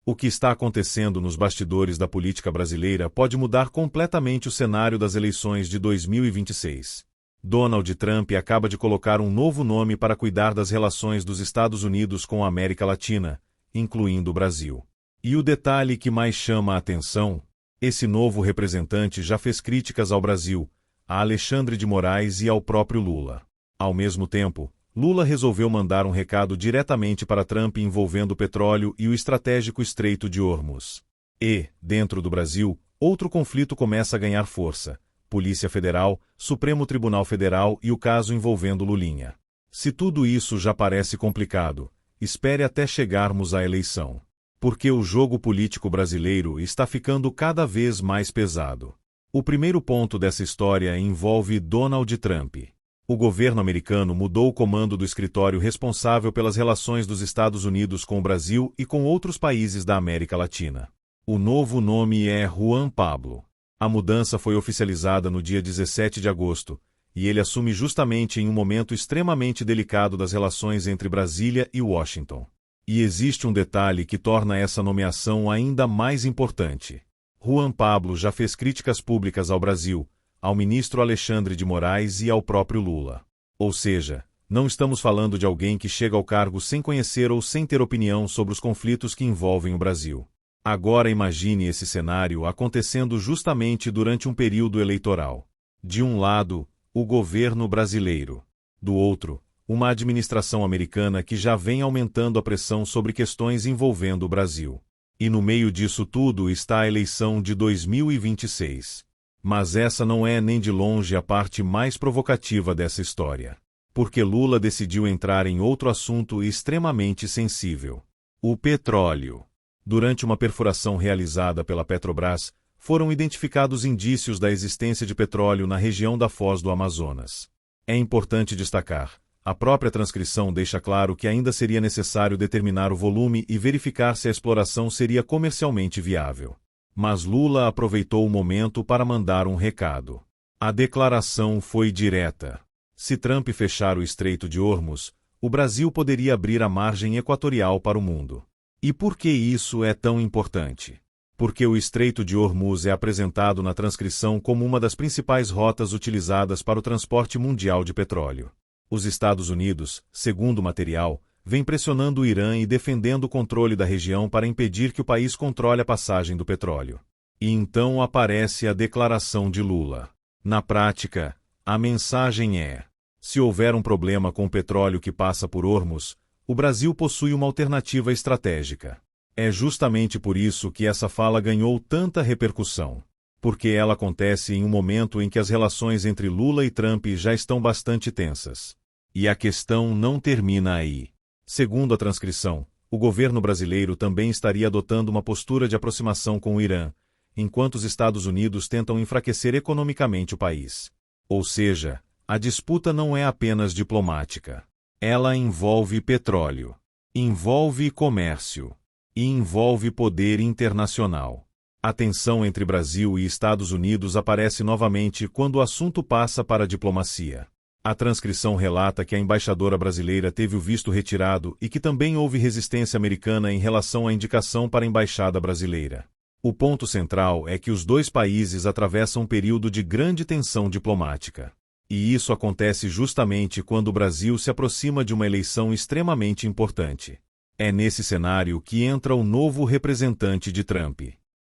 O que está acontecendo nos bastidores da política brasileira pode mudar completamente o cenário das eleições de 2026. Donald Trump acaba de colocar um novo nome para cuidar das relações dos Estados Unidos com a América Latina, incluindo o Brasil. E o detalhe que mais chama a atenção: esse novo representante já fez críticas ao Brasil, a Alexandre de Moraes e ao próprio Lula. Ao mesmo tempo, Lula resolveu mandar um recado diretamente para Trump envolvendo o petróleo e o estratégico Estreito de Hormuz. E, dentro do Brasil, outro conflito começa a ganhar força: Polícia Federal, Supremo Tribunal Federal e o caso envolvendo Lulinha. Se tudo isso já parece complicado, espere até chegarmos à eleição. Porque o jogo político brasileiro está ficando cada vez mais pesado. O primeiro ponto dessa história envolve Donald Trump. O governo americano mudou o comando do escritório responsável pelas relações dos Estados Unidos com o Brasil e com outros países da América Latina. O novo nome é Juan Pablo. A mudança foi oficializada no dia 17 de agosto, e ele assume justamente em um momento extremamente delicado das relações entre Brasília e Washington. E existe um detalhe que torna essa nomeação ainda mais importante. Juan Pablo já fez críticas públicas ao Brasil, ao ministro Alexandre de Moraes e ao próprio Lula. Ou seja, não estamos falando de alguém que chega ao cargo sem conhecer ou sem ter opinião sobre os conflitos que envolvem o Brasil. Agora imagine esse cenário acontecendo justamente durante um período eleitoral. De um lado, o governo brasileiro. Do outro, uma administração americana que já vem aumentando a pressão sobre questões envolvendo o Brasil. E no meio disso tudo está a eleição de 2026. Mas essa não é nem de longe a parte mais provocativa dessa história. Porque Lula decidiu entrar em outro assunto extremamente sensível: o petróleo. Durante uma perfuração realizada pela Petrobras, foram identificados indícios da existência de petróleo na região da Foz do Amazonas. É importante destacar: a própria transcrição deixa claro que ainda seria necessário determinar o volume e verificar se a exploração seria comercialmente viável. Mas Lula aproveitou o momento para mandar um recado. A declaração foi direta. Se Trump fechar o Estreito de Hormuz, o Brasil poderia abrir a margem equatorial para o mundo. E por que isso é tão importante? Porque o Estreito de Hormuz é apresentado na transcrição como uma das principais rotas utilizadas para o transporte mundial de petróleo. Os Estados Unidos, segundo o material, vem pressionando o Irã e defendendo o controle da região para impedir que o país controle a passagem do petróleo. E então aparece a declaração de Lula. Na prática, a mensagem é: se houver um problema com o petróleo que passa por Hormuz, o Brasil possui uma alternativa estratégica. É justamente por isso que essa fala ganhou tanta repercussão. Porque ela acontece em um momento em que as relações entre Lula e Trump já estão bastante tensas. E a questão não termina aí. Segundo a transcrição, o governo brasileiro também estaria adotando uma postura de aproximação com o Irã, enquanto os Estados Unidos tentam enfraquecer economicamente o país. Ou seja, a disputa não é apenas diplomática. Ela envolve petróleo, envolve comércio e envolve poder internacional. A tensão entre Brasil e Estados Unidos aparece novamente quando o assunto passa para a diplomacia. A transcrição relata que a embaixadora brasileira teve o visto retirado e que também houve resistência americana em relação à indicação para a embaixada brasileira. O ponto central é que os dois países atravessam um período de grande tensão diplomática. E isso acontece justamente quando o Brasil se aproxima de uma eleição extremamente importante. É nesse cenário que entra o novo representante de Trump.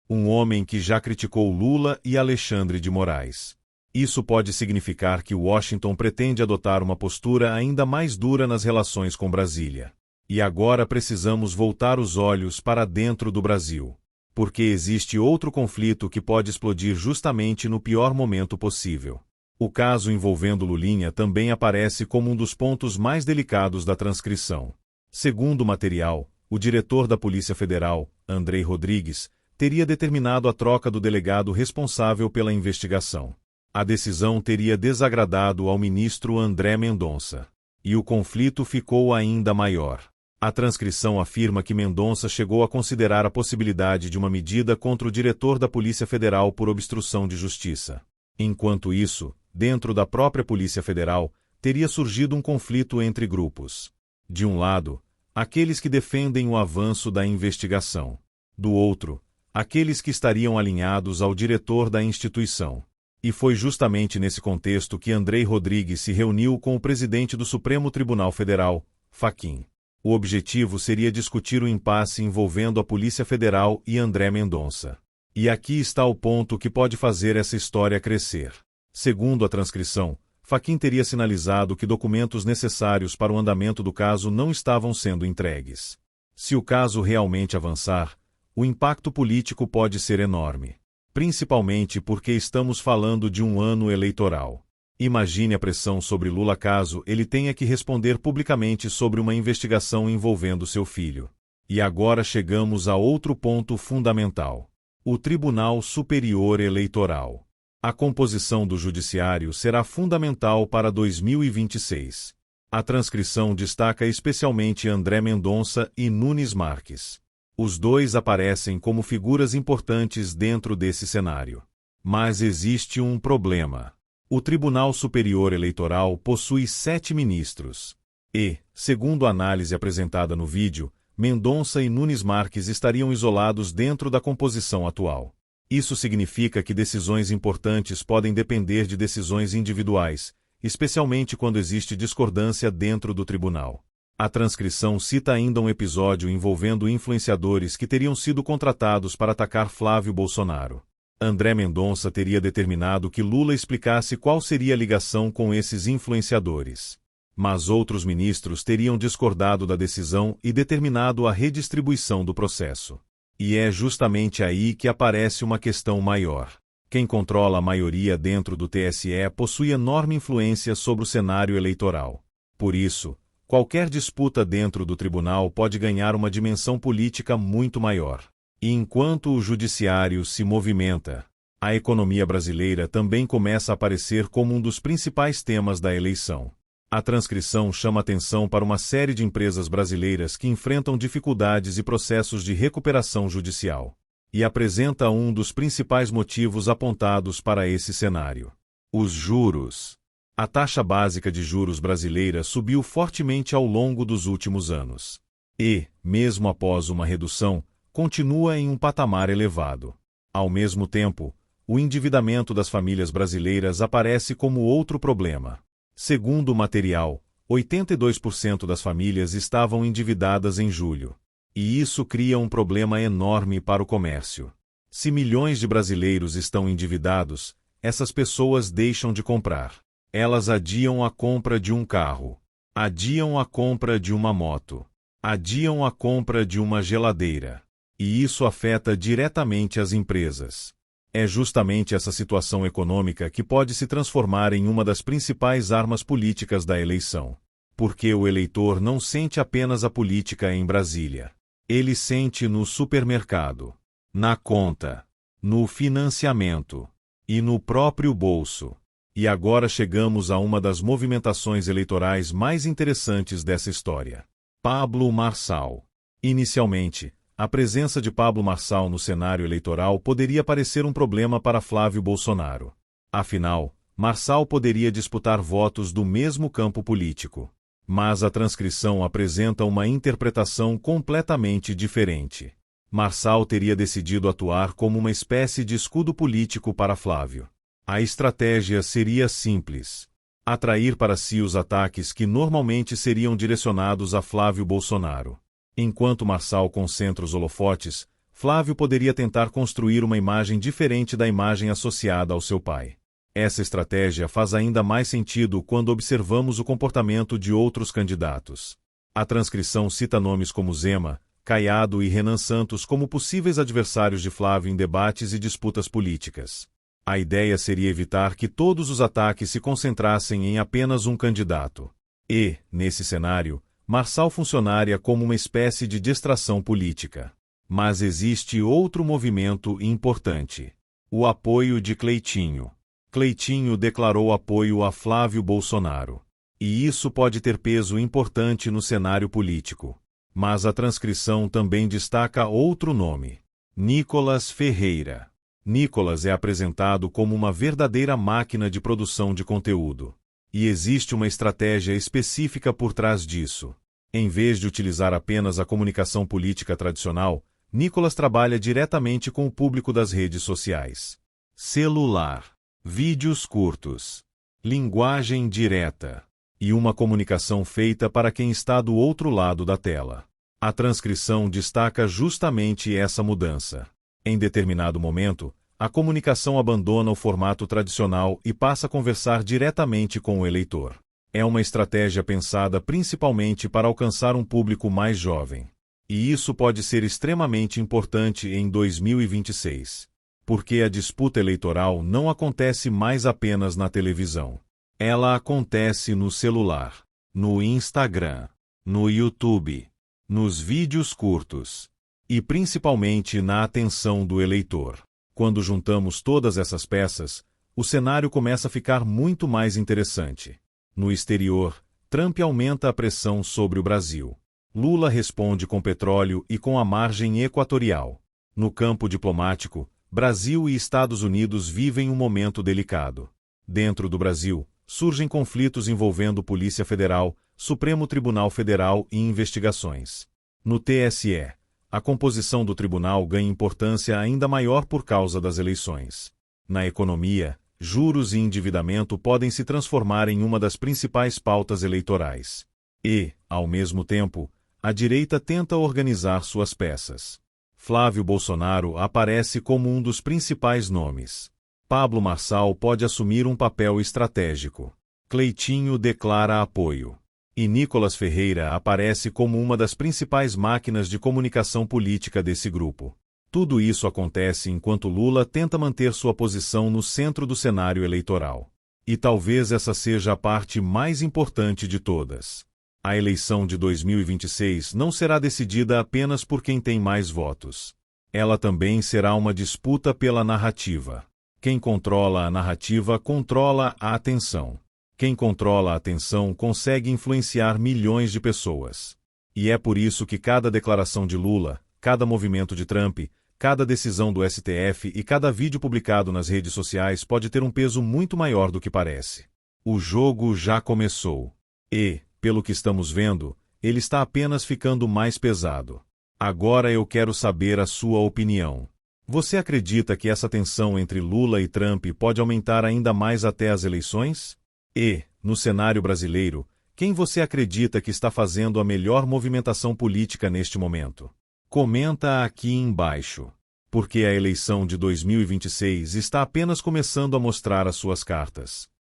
Um homem que já criticou Lula e Alexandre de Moraes. Isso pode significar que Washington pretende adotar uma postura ainda mais dura nas relações com Brasília. E agora precisamos voltar os olhos para dentro do Brasil. Porque existe outro conflito que pode explodir justamente no pior momento possível. O caso envolvendo Lulinha também aparece como um dos pontos mais delicados da transcrição. Segundo o material, o diretor da Polícia Federal, Andrei Rodrigues, teria determinado a troca do delegado responsável pela investigação. A decisão teria desagradado ao ministro André Mendonça. E o conflito ficou ainda maior. A transcrição afirma que Mendonça chegou a considerar a possibilidade de uma medida contra o diretor da Polícia Federal por obstrução de justiça. Enquanto isso, dentro da própria Polícia Federal, teria surgido um conflito entre grupos. De um lado, aqueles que defendem o avanço da investigação. Do outro, aqueles que estariam alinhados ao diretor da instituição. E foi justamente nesse contexto que Andrei Rodrigues se reuniu com o presidente do Supremo Tribunal Federal, Fachin. O objetivo seria discutir o impasse envolvendo a Polícia Federal e André Mendonça. E aqui está o ponto que pode fazer essa história crescer. Segundo a transcrição, Fachin teria sinalizado que documentos necessários para o andamento do caso não estavam sendo entregues. Se o caso realmente avançar, o impacto político pode ser enorme. Principalmente porque estamos falando de um ano eleitoral. Imagine a pressão sobre Lula caso ele tenha que responder publicamente sobre uma investigação envolvendo seu filho. E agora chegamos a outro ponto fundamental: o Tribunal Superior Eleitoral. A composição do Judiciário será fundamental para 2026. A transcrição destaca especialmente André Mendonça e Nunes Marques. Os dois aparecem como figuras importantes dentro desse cenário. Mas existe um problema. O Tribunal Superior Eleitoral possui 7 ministros. E, segundo a análise apresentada no vídeo, Mendonça e Nunes Marques estariam isolados dentro da composição atual. Isso significa que decisões importantes podem depender de decisões individuais, especialmente quando existe discordância dentro do tribunal. A transcrição cita ainda um episódio envolvendo influenciadores que teriam sido contratados para atacar Flávio Bolsonaro. André Mendonça teria determinado que Lula explicasse qual seria a ligação com esses influenciadores. Mas outros ministros teriam discordado da decisão e determinado a redistribuição do processo. E é justamente aí que aparece uma questão maior. Quem controla a maioria dentro do TSE possui enorme influência sobre o cenário eleitoral. Por isso, qualquer disputa dentro do tribunal pode ganhar uma dimensão política muito maior. E enquanto o judiciário se movimenta, a economia brasileira também começa a aparecer como um dos principais temas da eleição. A transcrição chama atenção para uma série de empresas brasileiras que enfrentam dificuldades e processos de recuperação judicial. E apresenta um dos principais motivos apontados para esse cenário: os juros. A taxa básica de juros brasileira subiu fortemente ao longo dos últimos anos. E, mesmo após uma redução, continua em um patamar elevado. Ao mesmo tempo, o endividamento das famílias brasileiras aparece como outro problema. Segundo o material, 82% das famílias estavam endividadas em julho. E isso cria um problema enorme para o comércio. Se milhões de brasileiros estão endividados, essas pessoas deixam de comprar. Elas adiam a compra de um carro, adiam a compra de uma moto, adiam a compra de uma geladeira. E isso afeta diretamente as empresas. É justamente essa situação econômica que pode se transformar em uma das principais armas políticas da eleição. Porque o eleitor não sente apenas a política em Brasília. Ele sente no supermercado, na conta, no financiamento e no próprio bolso. E agora chegamos a uma das movimentações eleitorais mais interessantes dessa história. Pablo Marçal. Inicialmente, a presença de Pablo Marçal no cenário eleitoral poderia parecer um problema para Flávio Bolsonaro. Afinal, Marçal poderia disputar votos do mesmo campo político. Mas a transcrição apresenta uma interpretação completamente diferente. Marçal teria decidido atuar como uma espécie de escudo político para Flávio. A estratégia seria simples: atrair para si os ataques que normalmente seriam direcionados a Flávio Bolsonaro. Enquanto Marçal concentra os holofotes, Flávio poderia tentar construir uma imagem diferente da imagem associada ao seu pai. Essa estratégia faz ainda mais sentido quando observamos o comportamento de outros candidatos. A transcrição cita nomes como Zema, Caiado e Renan Santos como possíveis adversários de Flávio em debates e disputas políticas. A ideia seria evitar que todos os ataques se concentrassem em apenas um candidato. E, nesse cenário, Marçal funcionaria como uma espécie de distração política. Mas existe outro movimento importante: o apoio de Cleitinho. Cleitinho declarou apoio a Flávio Bolsonaro. E isso pode ter peso importante no cenário político. Mas a transcrição também destaca outro nome: Nicolas Ferreira. Nicolas é apresentado como uma verdadeira máquina de produção de conteúdo. E existe uma estratégia específica por trás disso. Em vez de utilizar apenas a comunicação política tradicional, Nicolas trabalha diretamente com o público das redes sociais. Celular, vídeos curtos, linguagem direta e uma comunicação feita para quem está do outro lado da tela. A transcrição destaca justamente essa mudança. Em determinado momento, a comunicação abandona o formato tradicional e passa a conversar diretamente com o eleitor. É uma estratégia pensada principalmente para alcançar um público mais jovem. E isso pode ser extremamente importante em 2026. Porque a disputa eleitoral não acontece mais apenas na televisão. Ela acontece no celular, no Instagram, no YouTube, nos vídeos curtos e principalmente na atenção do eleitor. Quando juntamos todas essas peças, o cenário começa a ficar muito mais interessante. No exterior, Trump aumenta a pressão sobre o Brasil. Lula responde com petróleo e com a margem equatorial. No campo diplomático, Brasil e Estados Unidos vivem um momento delicado. Dentro do Brasil, surgem conflitos envolvendo Polícia Federal, Supremo Tribunal Federal e investigações. No TSE, a composição do tribunal ganha importância ainda maior por causa das eleições. Na economia, juros e endividamento podem se transformar em uma das principais pautas eleitorais. E, ao mesmo tempo, a direita tenta organizar suas peças. Flávio Bolsonaro aparece como um dos principais nomes. Pablo Marçal pode assumir um papel estratégico. Cleitinho declara apoio. E Nicolas Ferreira aparece como uma das principais máquinas de comunicação política desse grupo. Tudo isso acontece enquanto Lula tenta manter sua posição no centro do cenário eleitoral. E talvez essa seja a parte mais importante de todas. A eleição de 2026 não será decidida apenas por quem tem mais votos. Ela também será uma disputa pela narrativa. Quem controla a narrativa controla a atenção. Quem controla a atenção consegue influenciar milhões de pessoas. E é por isso que cada declaração de Lula, cada movimento de Trump, cada decisão do STF e cada vídeo publicado nas redes sociais pode ter um peso muito maior do que parece. O jogo já começou. E, pelo que estamos vendo, ele está apenas ficando mais pesado. Agora eu quero saber a sua opinião. Você acredita que essa tensão entre Lula e Trump pode aumentar ainda mais até as eleições? E, no cenário brasileiro, quem você acredita que está fazendo a melhor movimentação política neste momento? Comenta aqui embaixo. Porque a eleição de 2026 está apenas começando a mostrar as suas cartas.